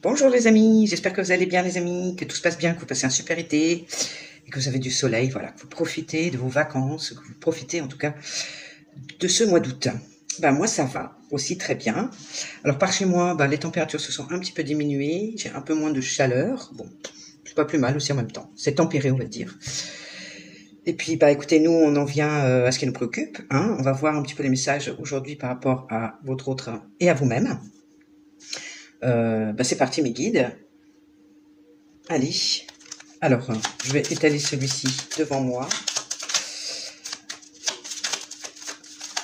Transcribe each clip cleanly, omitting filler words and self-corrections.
Bonjour les amis, j'espère que vous allez bien les amis, que tout se passe bien, que vous passez un super été et que vous avez du soleil, voilà, que vous profitez de vos vacances, que vous profitez en tout cas de ce mois d'août. Moi ça va aussi très bien. Alors par chez moi, les températures se sont un petit peu diminuées, j'ai un peu moins de chaleur, bon, c'est pas plus mal aussi en même temps, c'est tempéré on va dire. Et puis écoutez, nous on en vient à ce qui nous préoccupe, hein. On va voir un petit peu les messages aujourd'hui par rapport à votre autre et à vous-même. C'est parti mes guides. Allez, alors je vais étaler celui-ci devant moi.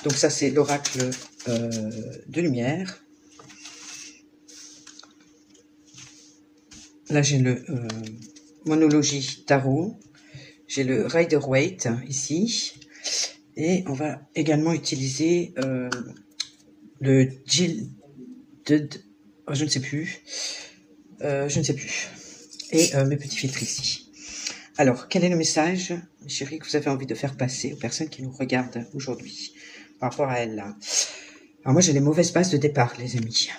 Donc ça c'est l'oracle de lumière. Là j'ai le monologie tarot. J'ai le Rider-Waite ici. Et on va également utiliser le Gilded, je ne sais plus. Et mes petits filtres ici. Alors, quel est le message, mes chéris, que vous avez envie de faire passer aux personnes qui nous regardent aujourd'hui par rapport à elles là? Alors moi, j'ai les mauvaises bases de départ, les amis.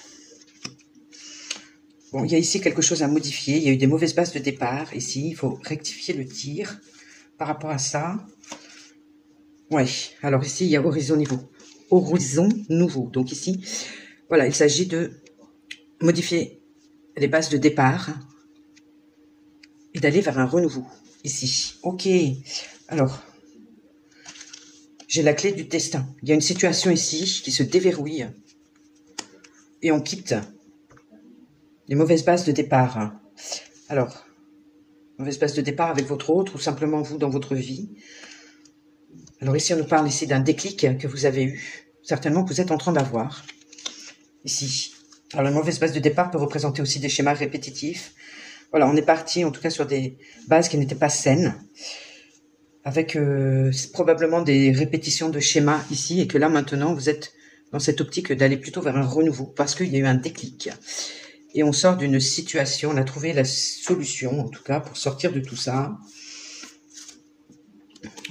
Bon, il y a ici quelque chose à modifier. Il y a eu des mauvaises bases de départ. Ici, il faut rectifier le tir par rapport à ça. Ouais, alors ici, il y a horizon nouveau. Donc ici, voilà, il s'agit de modifier les bases de départ et d'aller vers un renouveau, ici. Ok, alors, j'ai la clé du destin. Il y a une situation ici qui se déverrouille et on quitte les mauvaises bases de départ. Alors, mauvaise base de départ avec votre autre ou simplement vous dans votre vie. Alors ici, on nous parle ici d'un déclic que vous avez eu, certainement que vous êtes en train d'avoir, ici. Alors la mauvaise base de départ peut représenter aussi des schémas répétitifs. Voilà, on est parti en tout cas sur des bases qui n'étaient pas saines, avec probablement des répétitions de schémas ici, et que là maintenant vous êtes dans cette optique d'aller plutôt vers un renouveau, parce qu'il y a eu un déclic. Et on sort d'une situation, on a trouvé la solution en tout cas pour sortir de tout ça.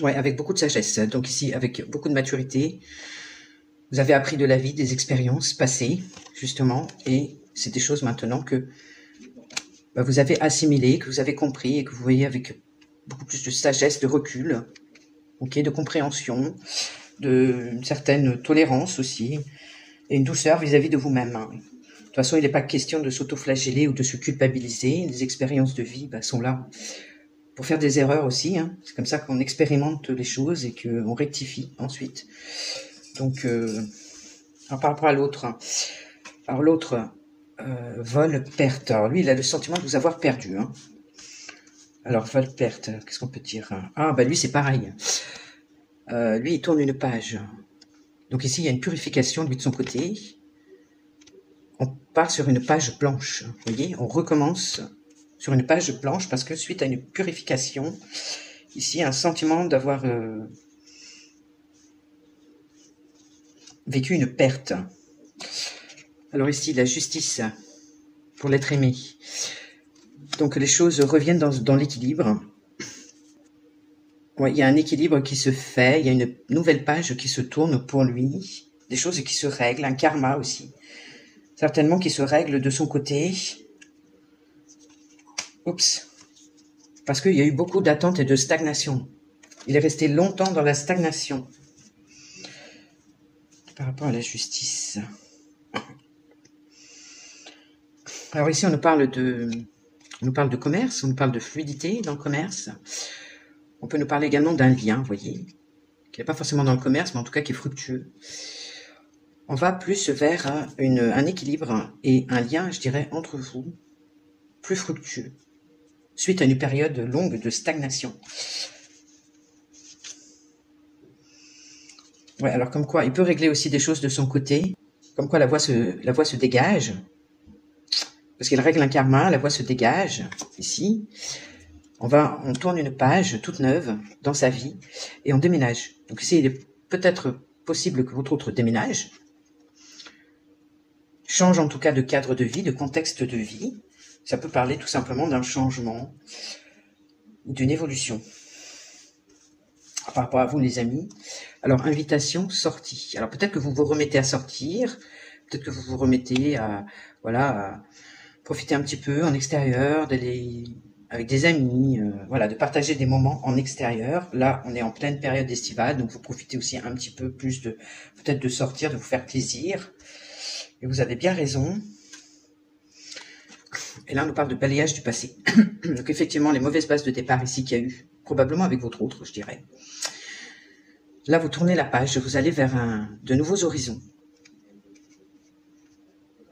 Ouais, avec beaucoup de sagesse. Donc ici, avec beaucoup de maturité. Vous avez appris de la vie, des expériences passées, justement, et c'est des choses maintenant que vous avez assimilées, que vous avez compris et que vous voyez avec beaucoup plus de sagesse, de recul, ok, de compréhension, une certaine tolérance aussi, et une douceur vis-à-vis de vous-même. De toute façon, il n'est pas question de s'auto-flageller ou de se culpabiliser. Les expériences de vie sont là pour faire des erreurs aussi. Hein. C'est comme ça qu'on expérimente les choses et qu'on rectifie ensuite. Donc, alors par rapport à l'autre, alors l'autre, vol-perte. Alors lui, il a le sentiment de vous avoir perdu. Hein. Alors, vol-perte, qu'est-ce qu'on peut dire? Lui, c'est pareil. Lui, il tourne une page. Donc ici, il y a une purification, lui, de son côté. On part sur une page blanche. Vous voyez, on recommence sur une page blanche parce que suite à une purification, ici, un sentiment d'avoir vécu une perte. Alors ici, la justice pour l'être aimé. Donc les choses reviennent dans l'équilibre. Ouais, il y a un équilibre qui se fait, il y a une nouvelle page qui se tourne pour lui, des choses qui se règlent, un karma aussi. Certainement qui se règle de son côté. Oups. Parce qu'il y a eu beaucoup d'attentes et de stagnation. Il est resté longtemps dans la stagnation. Par rapport à la justice. Alors ici, on nous parle de commerce, on nous parle de fluidité dans le commerce. On peut nous parler également d'un lien, vous voyez, qui n'est pas forcément dans le commerce, mais en tout cas qui est fructueux. On va plus vers un équilibre et un lien, je dirais, entre vous, plus fructueux, suite à une période longue de stagnation. Ouais, alors comme quoi, il peut régler aussi des choses de son côté, comme quoi la voie se dégage, parce qu'il règle un karma, la voie se dégage, ici. On tourne une page toute neuve dans sa vie et on déménage. Donc ici, il est peut-être possible que votre autre déménage, change en tout cas de cadre de vie, de contexte de vie. Ça peut parler tout simplement d'un changement, d'une évolution. Par rapport à vous, les amis. Alors, invitation, sortie. Alors, peut-être que vous vous remettez à sortir, peut-être que vous vous remettez à profiter un petit peu en extérieur, d'aller avec des amis, voilà, de partager des moments en extérieur. Là, on est en pleine période estivale, donc vous profitez aussi un petit peu plus de, peut-être de sortir, de vous faire plaisir. Et vous avez bien raison. Et là, on nous parle de balayage du passé. Donc effectivement, les mauvaises bases de départ ici qu'il y a eu, probablement avec votre autre, je dirais. Là, vous tournez la page, vous allez vers de nouveaux horizons.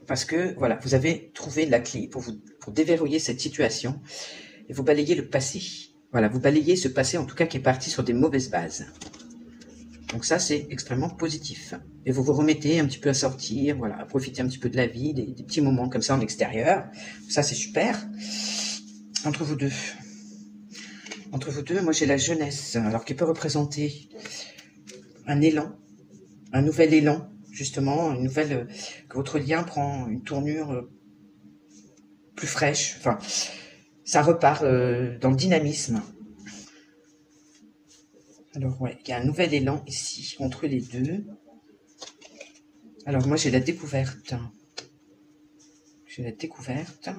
Parce que, voilà, vous avez trouvé la clé pour déverrouiller cette situation et vous balayez le passé. Voilà, vous balayez ce passé, en tout cas, qui est parti sur des mauvaises bases. Donc ça, c'est extrêmement positif. Et vous vous remettez un petit peu à sortir, voilà, à profiter un petit peu de la vie, des petits moments comme ça en extérieur. Ça, c'est super. Entre vous deux, moi, j'ai la jeunesse, alors qui peut représenter un élan, un nouvel élan, justement, une nouvelle, que votre lien prend une tournure plus fraîche. Enfin, ça repart dans le dynamisme. Alors, ouais, il y a un nouvel élan ici, entre les deux. Alors, moi, j'ai la découverte. J'ai la découverte.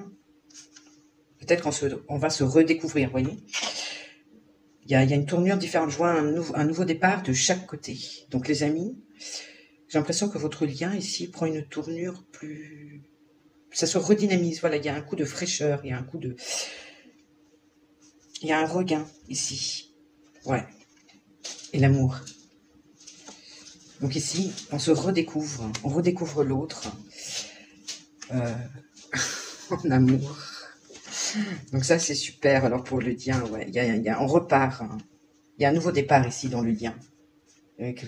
Peut-être qu'on va se redécouvrir, vous voyez. Il y a une tournure différente. Je vois un nouveau départ de chaque côté. Donc, les amis, j'ai l'impression que votre lien ici prend une tournure plus... Ça se redynamise. Voilà, il y a un coup de fraîcheur, il y a un coup de... Il y a un regain ici. Ouais. Et l'amour. Donc ici, on se redécouvre. On redécouvre l'autre. En amour. Donc ça, c'est super. Alors pour le lien, ouais, on repart. Hein. Il y a un nouveau départ ici dans le lien.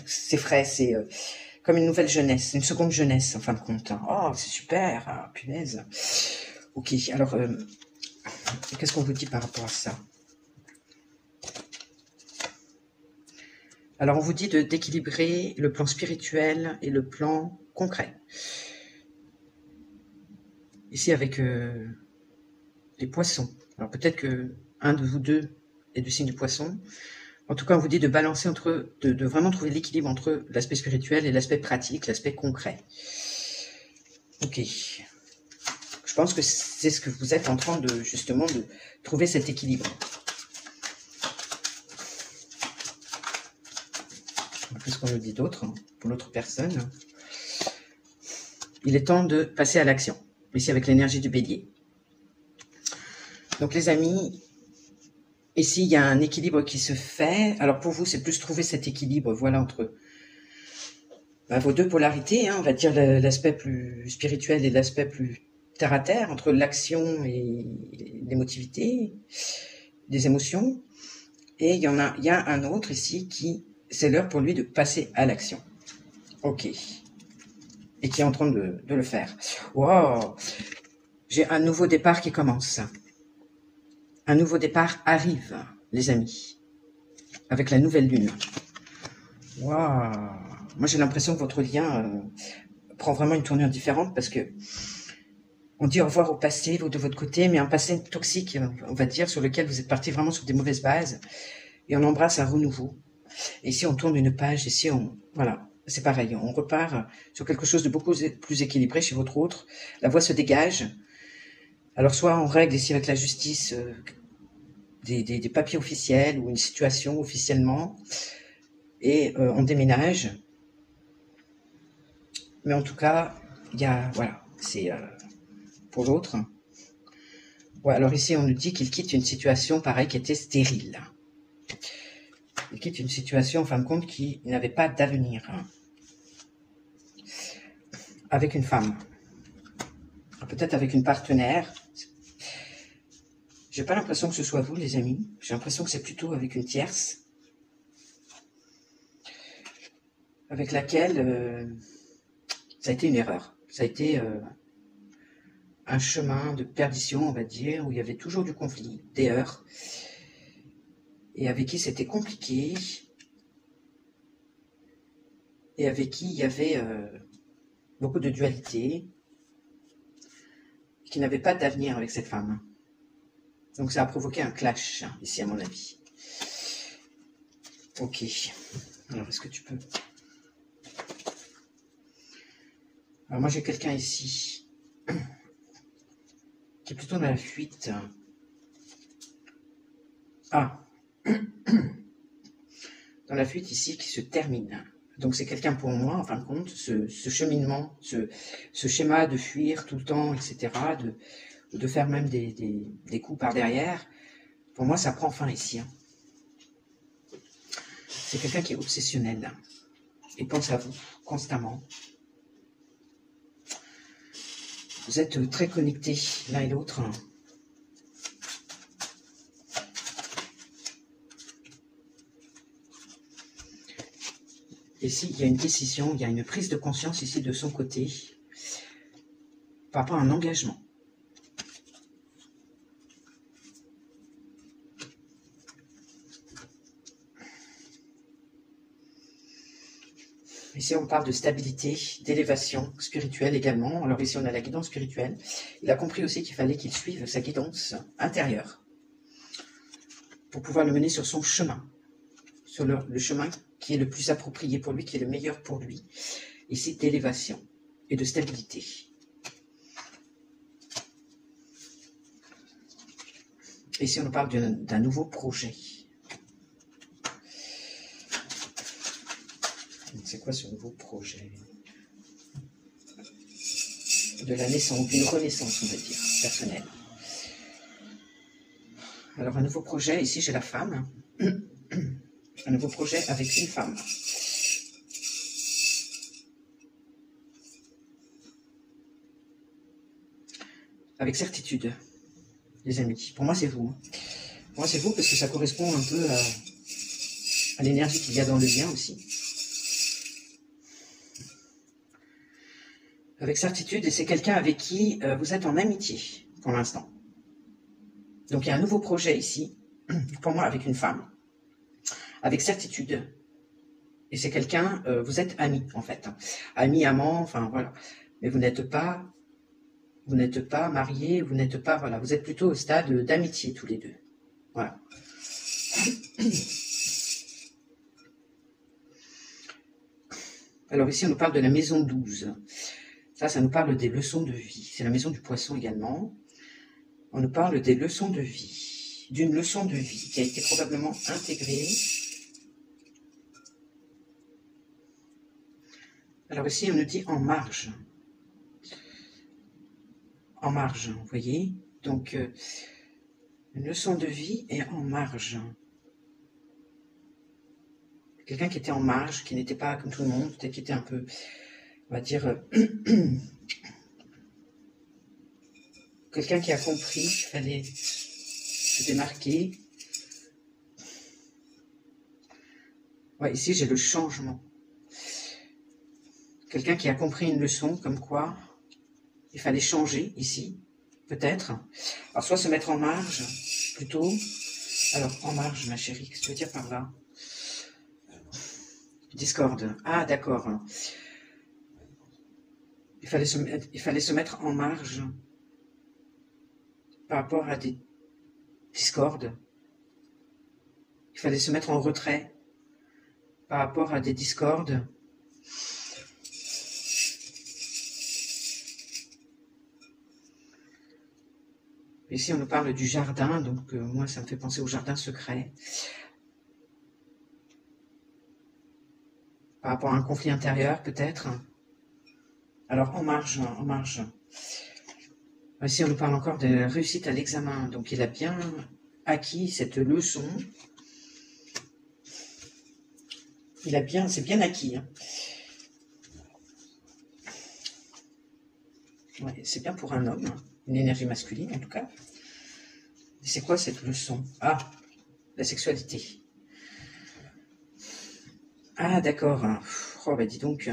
C'est frais, c'est comme une nouvelle jeunesse, une seconde jeunesse en fin de compte. Hein. Oh, c'est super, ah, punaise. Ok, alors, qu'est-ce qu'on vous dit par rapport à ça? Alors, on vous dit d'équilibrer le plan spirituel et le plan concret. Ici, avec les poissons. Alors, peut-être que un de vous deux est du signe du poisson. En tout cas, on vous dit de balancer de vraiment trouver l'équilibre entre l'aspect spirituel et l'aspect pratique, l'aspect concret. Ok. Je pense que c'est ce que vous êtes en train de, justement, de trouver cet équilibre. Qu'est-ce qu'on nous dit d'autre pour l'autre personne? Il est temps de passer à l'action. Ici, avec l'énergie du bélier. Donc, les amis, ici, il y a un équilibre qui se fait. Alors, pour vous, c'est plus trouver cet équilibre, voilà, entre vos deux polarités, hein, on va dire l'aspect plus spirituel et l'aspect plus terre à terre, entre l'action et l'émotivité, des émotions. Et il y a un autre ici qui, c'est l'heure pour lui de passer à l'action. Ok. Et qui est en train de le faire. Wow! J'ai un nouveau départ qui commence. Un nouveau départ arrive, les amis. Avec la nouvelle lune. Waouh! Moi, j'ai l'impression que votre lien prend vraiment une tournure différente parce que on dit au revoir au passé, de votre côté, mais un passé toxique, on va dire, sur lequel vous êtes parti vraiment sur des mauvaises bases. Et on embrasse un renouveau. Et ici, on tourne une page. Ici, voilà, c'est pareil. On repart sur quelque chose de beaucoup plus équilibré chez votre autre. La voie se dégage. Alors, soit on règle ici avec la justice des papiers officiels ou une situation officiellement, et on déménage. Mais en tout cas, voilà, c'est pour l'autre. Ouais, alors ici, on nous dit qu'il quitte une situation, pareil, qui était stérile. Il quitte une situation, en fin de compte, qui n'avait pas d'avenir. Avec une femme. Peut-être avec une partenaire. J'ai pas l'impression que ce soit vous, les amis. J'ai l'impression que c'est plutôt avec une tierce. Avec laquelle ça a été une erreur. Ça a été un chemin de perdition, on va dire, où il y avait toujours du conflit, des heurts. Et avec qui c'était compliqué. Et avec qui il y avait beaucoup de dualité. Qui n'avait pas d'avenir avec cette femme. Donc ça a provoqué un clash, ici, à mon avis. Ok. Alors, est-ce que tu peux... Alors, moi, j'ai quelqu'un ici qui est plutôt dans la fuite. Ah, dans la fuite ici qui se termine. Donc c'est quelqu'un pour moi, en fin de compte, ce cheminement, ce schéma de fuir tout le temps, etc., de faire même des coups par derrière, pour moi ça prend fin ici. Hein. C'est quelqu'un qui est obsessionnel et pense à vous constamment. Vous êtes très connectés l'un et l'autre. Ici, il y a une décision, il y a une prise de conscience ici de son côté par rapport à un engagement. Ici, on parle de stabilité, d'élévation spirituelle également. Alors ici, on a la guidance spirituelle. Il a compris aussi qu'il fallait qu'il suive sa guidance intérieure pour pouvoir le mener sur son chemin, sur le chemin qui est le plus approprié pour lui, qui est le meilleur pour lui. Ici, d'élévation et de stabilité. Ici, on nous parle d'un nouveau projet. C'est quoi ce nouveau projet? De la naissance, d'une renaissance, on va dire, personnelle. Alors, un nouveau projet, ici, j'ai la femme. Un nouveau projet avec une femme. Avec certitude, les amis. Pour moi, c'est vous. Pour moi, c'est vous parce que ça correspond un peu à l'énergie qu'il y a dans le lien aussi. Avec certitude, et c'est quelqu'un avec qui vous êtes en amitié, pour l'instant. Donc, il y a un nouveau projet ici, pour moi, avec une femme. Avec certitude. Et c'est quelqu'un, vous êtes amis, en fait. Amis, amants, enfin, voilà. Mais vous n'êtes pas mariés, vous n'êtes pas, voilà. Vous êtes plutôt au stade d'amitié, tous les deux. Voilà. Alors ici, on nous parle de la maison 12. Ça nous parle des leçons de vie. C'est la maison du poisson également. On nous parle des leçons de vie. D'une leçon de vie qui a été probablement intégrée. Alors ici, on nous dit en marge. En marge, vous voyez. Donc, une leçon de vie est en marge. Quelqu'un qui était en marge, qui n'était pas comme tout le monde, peut-être qui était un peu, on va dire, quelqu'un qui a compris qu'il fallait se démarquer. Ouais, ici, j'ai le changement. Quelqu'un qui a compris une leçon, comme quoi il fallait changer ici, peut-être. Alors, soit se mettre en marge, plutôt. Alors, en marge, ma chérie, qu'est-ce que tu veux dire par là? Discorde. Ah, d'accord. Il fallait se mettre en marge par rapport à des discordes. Il fallait se mettre en retrait par rapport à des discordes. Ici, on nous parle du jardin, donc moi, ça me fait penser au jardin secret. Par rapport à un conflit intérieur, peut-être. Alors, en marge, en marge. Ici, on nous parle encore de réussite à l'examen. Donc, il a bien acquis cette leçon. C'est bien acquis. Hein. Ouais, c'est bien pour un homme, hein. Une énergie masculine en tout cas. C'est quoi cette leçon? Ah, la sexualité. Ah, d'accord. Oh, bah dis donc.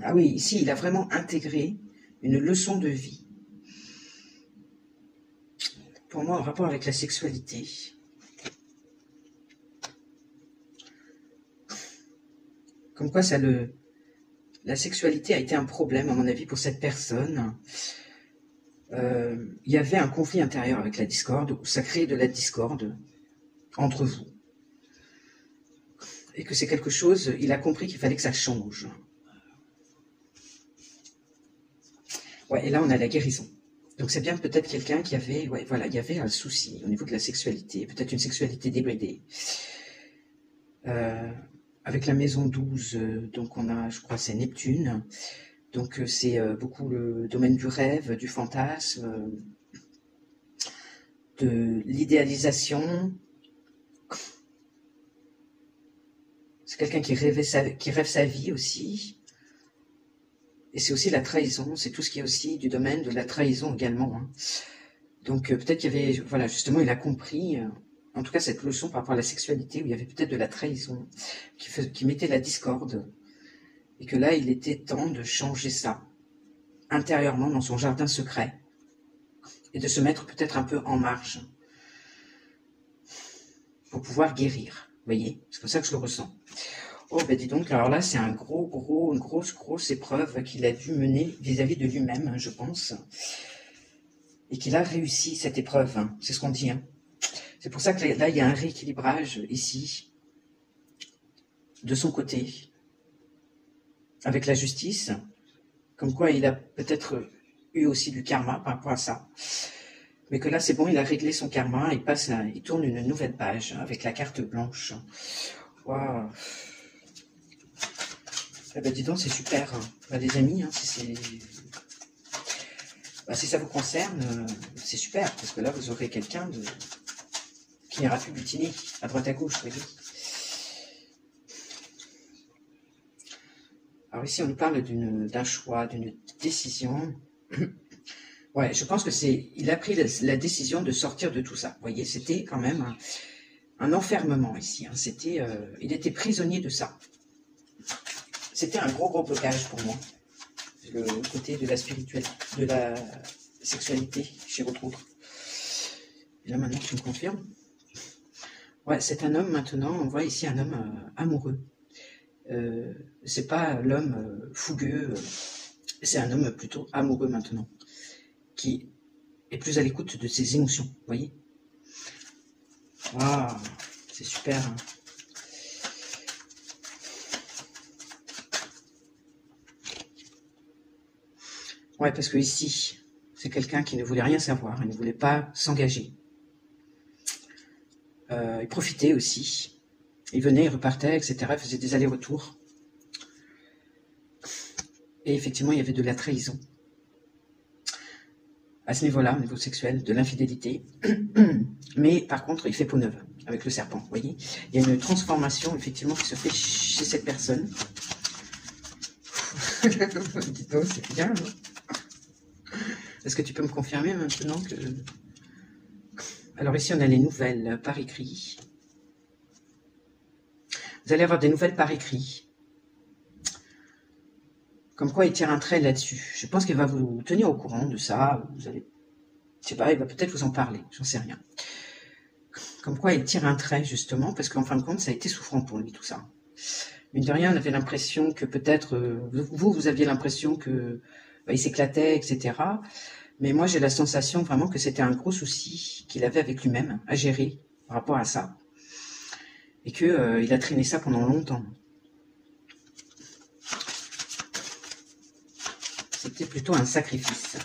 Ah oui, ici, il a vraiment intégré une leçon de vie. Pour moi, en rapport avec la sexualité. Comme quoi la sexualité a été un problème, à mon avis, pour cette personne. Il y avait un conflit intérieur avec la discorde, où ça crée de la discorde entre vous. Et que c'est quelque chose, il a compris qu'il fallait que ça change. Ouais, et là, on a la guérison. Donc c'est bien peut-être quelqu'un qui avait, ouais, voilà, il y avait un souci au niveau de la sexualité, peut-être une sexualité débridée. Avec la maison 12, donc on a, je crois, c'est Neptune. Donc c'est beaucoup le domaine du rêve, du fantasme, de l'idéalisation. C'est quelqu'un qui rêve sa vie aussi. Et c'est aussi la trahison, c'est tout ce qui est aussi du domaine de la trahison également. Hein. Donc peut-être qu'il y avait, voilà, justement, il a compris, en tout cas cette leçon par rapport à la sexualité, où il y avait peut-être de la trahison, qui mettait la discorde, et que là, il était temps de changer ça, intérieurement, dans son jardin secret, et de se mettre peut-être un peu en marge, pour pouvoir guérir, vous voyez, c'est comme ça que je le ressens. Oh, ben dis donc, alors là, c'est une grosse épreuve qu'il a dû mener vis-à-vis de lui-même, hein, je pense. Et qu'il a réussi cette épreuve, hein, c'est ce qu'on dit. Hein. C'est pour ça que là, il y a un rééquilibrage ici, de son côté, avec la justice, comme quoi il a peut-être eu aussi du karma par rapport à ça. Mais que là, c'est bon, il a réglé son karma, il tourne une nouvelle page, hein, avec la carte blanche. Waouh! Eh ben dis donc, c'est super. Hein. Ben, les amis, hein, si ça vous concerne, c'est super, parce que là, vous aurez quelqu'un qui n'ira plus butiner à droite à gauche, vous voyez. Alors ici, on nous parle d'un choix, d'une décision. Ouais, je pense que il a pris la décision de sortir de tout ça. Vous voyez, c'était quand même un enfermement ici. Hein. Il était prisonnier de ça. C'était un gros blocage pour moi. Le côté de la spiritualité, de la sexualité chez votre autre. Et là maintenant tu me confirmes. Ouais, c'est un homme maintenant, on voit ici un homme amoureux. C'est pas l'homme fougueux, c'est un homme plutôt amoureux maintenant, qui est plus à l'écoute de ses émotions, vous voyez. Waouh, c'est super. Hein. Ouais, parce que ici, c'est quelqu'un qui ne voulait rien savoir, il ne voulait pas s'engager. Il profitait aussi. Il venait, il repartait, etc. Il faisait des allers-retours. Et effectivement, il y avait de la trahison. À ce niveau-là, au niveau sexuel, de l'infidélité. Mais par contre, il fait peau neuve avec le serpent, vous voyez. Il y a une transformation, effectivement, qui se fait chez cette personne. Dites donc, c'est bien. Hein. Est-ce que tu peux me confirmer maintenant que... Alors ici, on a les nouvelles par écrit. Vous allez avoir des nouvelles par écrit. Comme quoi, il tire un trait là-dessus. Je pense qu'il va vous tenir au courant de ça. Vous allez... Je sais pas, il va peut-être vous en parler. J'en sais rien. Comme quoi, il tire un trait, justement, parce qu'en fin de compte, ça a été souffrant pour lui, tout ça. Mine de rien, on avait l'impression que peut-être... vous aviez l'impression que il s'éclatait, etc. Mais moi, j'ai la sensation vraiment que c'était un gros souci qu'il avait avec lui-même à gérer par rapport à ça. Et que il a traîné ça pendant longtemps. C'était plutôt un sacrifice,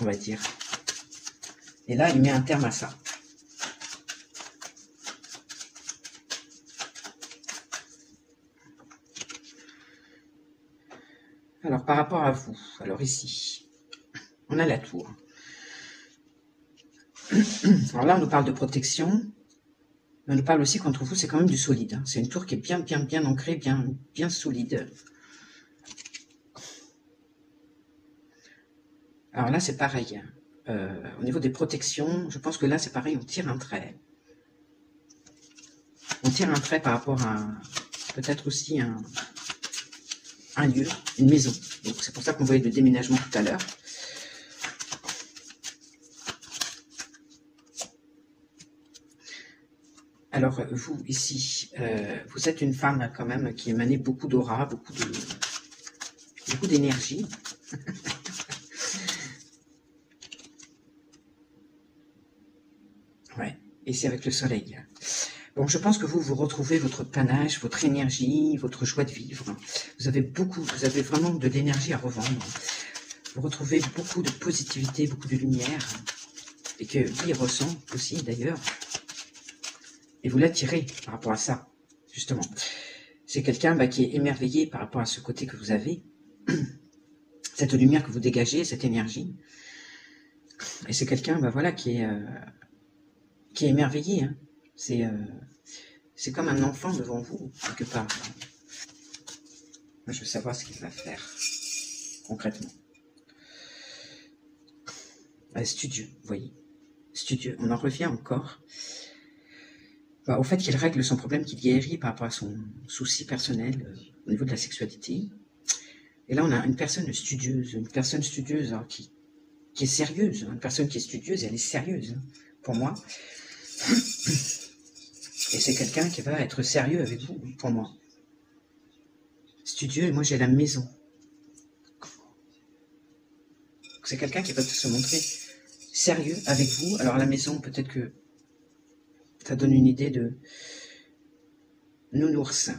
on va dire. Et là, il met un terme à ça. Alors, par rapport à vous, alors ici, on a la tour. Alors là, on nous parle de protection, mais on nous parle aussi qu'entre vous, c'est quand même du solide. Hein. C'est une tour qui est bien ancrée, bien solide. Alors là, c'est pareil. Au niveau des protections, je pense que là, c'est pareil, on tire un trait. On tire un trait par rapport à peut-être aussi un lieu, une maison. Donc c'est pour ça qu'on voyait le déménagement tout à l'heure. Alors vous, ici, vous êtes une femme quand même qui émanait beaucoup d'aura, beaucoup d'énergie. Ouais, et c'est avec le soleil. Bon, je pense que vous retrouvez votre panache, votre énergie, votre joie de vivre. Vous avez vraiment de l'énergie à revendre. vous retrouvez beaucoup de positivité, beaucoup de lumière, et que lui il ressent aussi d'ailleurs, et vous l'attirez par rapport à ça, justement. C'est quelqu'un qui est émerveillé par rapport à ce côté que vous avez, cette lumière que vous dégagez, cette énergie, et c'est quelqu'un voilà, qui est émerveillé, hein. C'est comme un enfant devant vous, quelque part. Moi, je veux savoir ce qu'il va faire, concrètement. Studieux, vous voyez. Studieux, on en revient encore au fait qu'il règle son problème, qu'il guérit par rapport à son souci personnel au niveau de la sexualité. Et là, on a une personne studieuse alors, qui est sérieuse. Une personne qui est studieuse, elle est sérieuse, hein, pour moi. Et c'est quelqu'un qui va être sérieux avec vous, pour moi. Studieux, et moi j'ai la maison. C'est quelqu'un qui va se montrer sérieux avec vous. Alors à la maison, peut-être que ça donne une idée de nounours.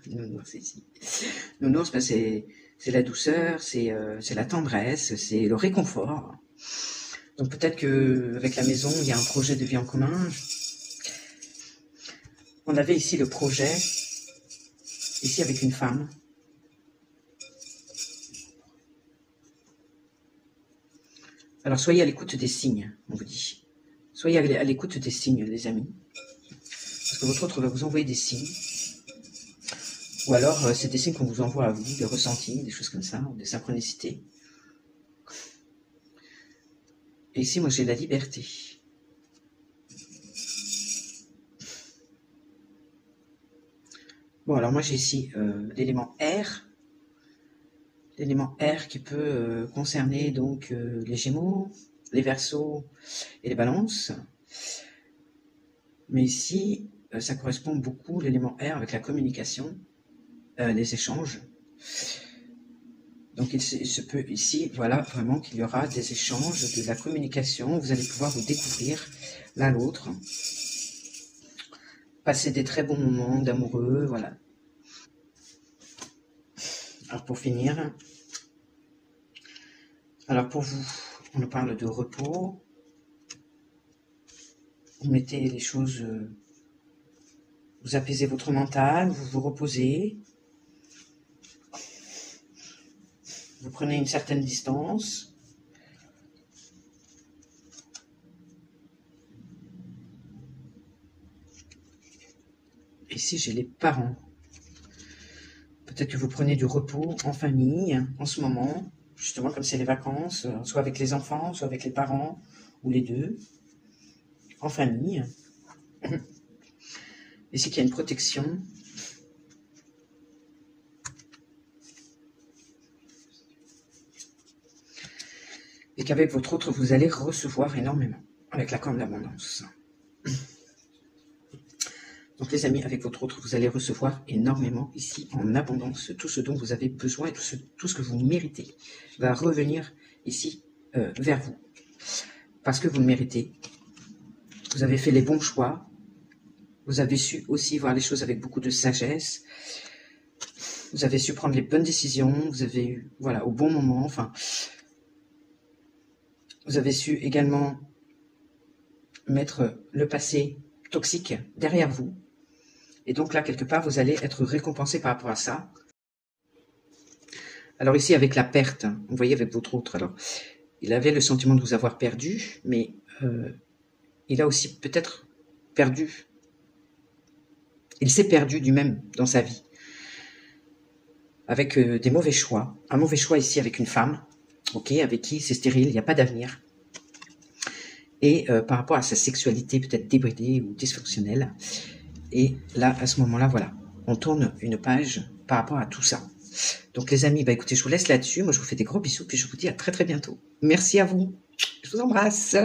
Nounours ici. Nounours, c'est la douceur, c'est la tendresse, c'est le réconfort. Donc peut-être qu'avec la maison, il y a un projet de vie en commun. On avait ici le projet, ici avec une femme. Alors soyez à l'écoute des signes, on vous dit. Soyez à l'écoute des signes, les amis. Parce que votre autre va vous envoyer des signes. Ou alors, c'est des signes qu'on vous envoie à vous, des ressentis, des choses comme ça, des synchronicités. Et ici, moi, j'ai la liberté. Bon, alors moi, j'ai ici l'élément R. L'élément R qui peut concerner donc les Gémeaux, les Verseaux et les Balances. Mais ici, ça correspond beaucoup, l'élément R, avec la communication, les échanges. Donc il se peut ici, voilà, vraiment qu'il y aura des échanges, de la communication. Vous allez pouvoir vous découvrir l'un l'autre. Passer des très bons moments d'amoureux, voilà. Alors pour finir, alors pour vous, on nous parle de repos. Vous mettez les choses, vous apaisez votre mental, vous vous reposez. Vous prenez une certaine distance. Ici, j'ai les parents. Peut-être que vous prenez du repos en famille, en ce moment, justement comme c'est les vacances, soit avec les enfants, soit avec les parents, ou les deux, en famille. Ici, qu'il y a une protection. Et qu'avec votre autre, vous allez recevoir énormément, avec la corne d'abondance. Donc les amis, avec votre autre, vous allez recevoir énormément ici, en abondance, tout ce dont vous avez besoin et tout ce que vous méritez va revenir ici vers vous. Parce que vous le méritez. Vous avez fait les bons choix. Vous avez su aussi voir les choses avec beaucoup de sagesse. Vous avez su prendre les bonnes décisions. Vous avez eu, voilà, au bon moment, enfin... Vous avez su également mettre le passé toxique derrière vous. Et donc là, quelque part, vous allez être récompensé par rapport à ça. Alors ici, avec la perte, vous voyez avec votre autre, alors, il avait le sentiment de vous avoir perdu, mais il a aussi peut-être perdu. Il s'est perdu lui-même dans sa vie. Avec des mauvais choix. Un mauvais choix ici avec une femme. Ok, avec qui c'est stérile, il n'y a pas d'avenir. Et par rapport à sa sexualité peut-être débridée ou dysfonctionnelle. Et là, à ce moment-là, voilà, on tourne une page par rapport à tout ça. Donc les amis, écoutez, je vous laisse là-dessus. Moi, je vous fais des gros bisous, puis je vous dis à très très bientôt. Merci à vous. Je vous embrasse.